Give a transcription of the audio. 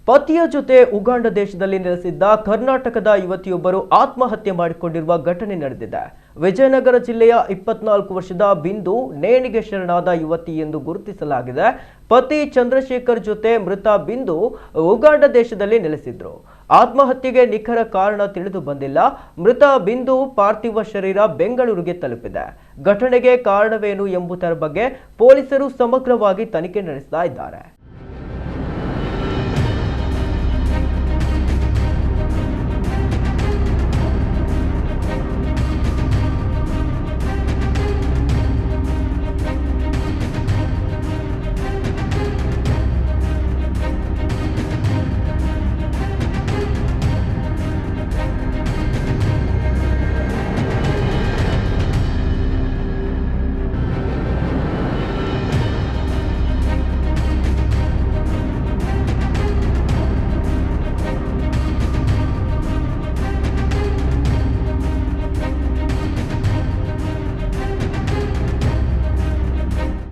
ಪತಿಯ ಜೊತೆ ಉಗಾಂಡ ದೇಶದಲ್ಲಿ ನೆಲೆಸಿದ್ದ ಕರ್ನಾಟಕದ ಯುವತಿಯೊಬ್ಬರು ಆತ್ಮಹತ್ಯೆ ಮಾಡಿಕೊಂಡಿರುವ ಘಟನೆ ನಡೆದಿದೆ. ವಿಜಯನಗರ ಜಿಲ್ಲೆಯ 24 ವರ್ಷದ ಬಿಂದು ನೇಣಿಗೆ ಶರಣಾದ ಯುವತಿ ಎಂದು ಗುರುತಿಸಲಾಗಿದೆ. ಪತಿ ಚಂದ್ರಶೇಖರ್ ಜೊತೆ ಮೃತ ಬಿಂದು ಉಗಾಂಡ ದೇಶದಲ್ಲಿ ನೆಲೆಸಿದ್ರು. ಆತ್ಮಹತ್ಯೆಗೆ ನಿಖರ ಕಾರಣ ತಿಳಿದು ಬಂದಿಲ್ಲ. ಮೃತ ಬಿಂದು ಪಾರ್ಥಿವ ಶರೀರ ಬೆಂಗಳೂರಿಗೆ ತಲುಪಿದೆ. ಘಟನೆಗೆ ಕಾರಣವೇನು ಎಂಬುದರ ಬಗ್ಗೆ ಪೊಲೀಸರು ಸಮಗ್ರವಾಗಿ ತನಿಖೆ ನಡೆಸ್ತಾ ಇದ್ದಾರೆ.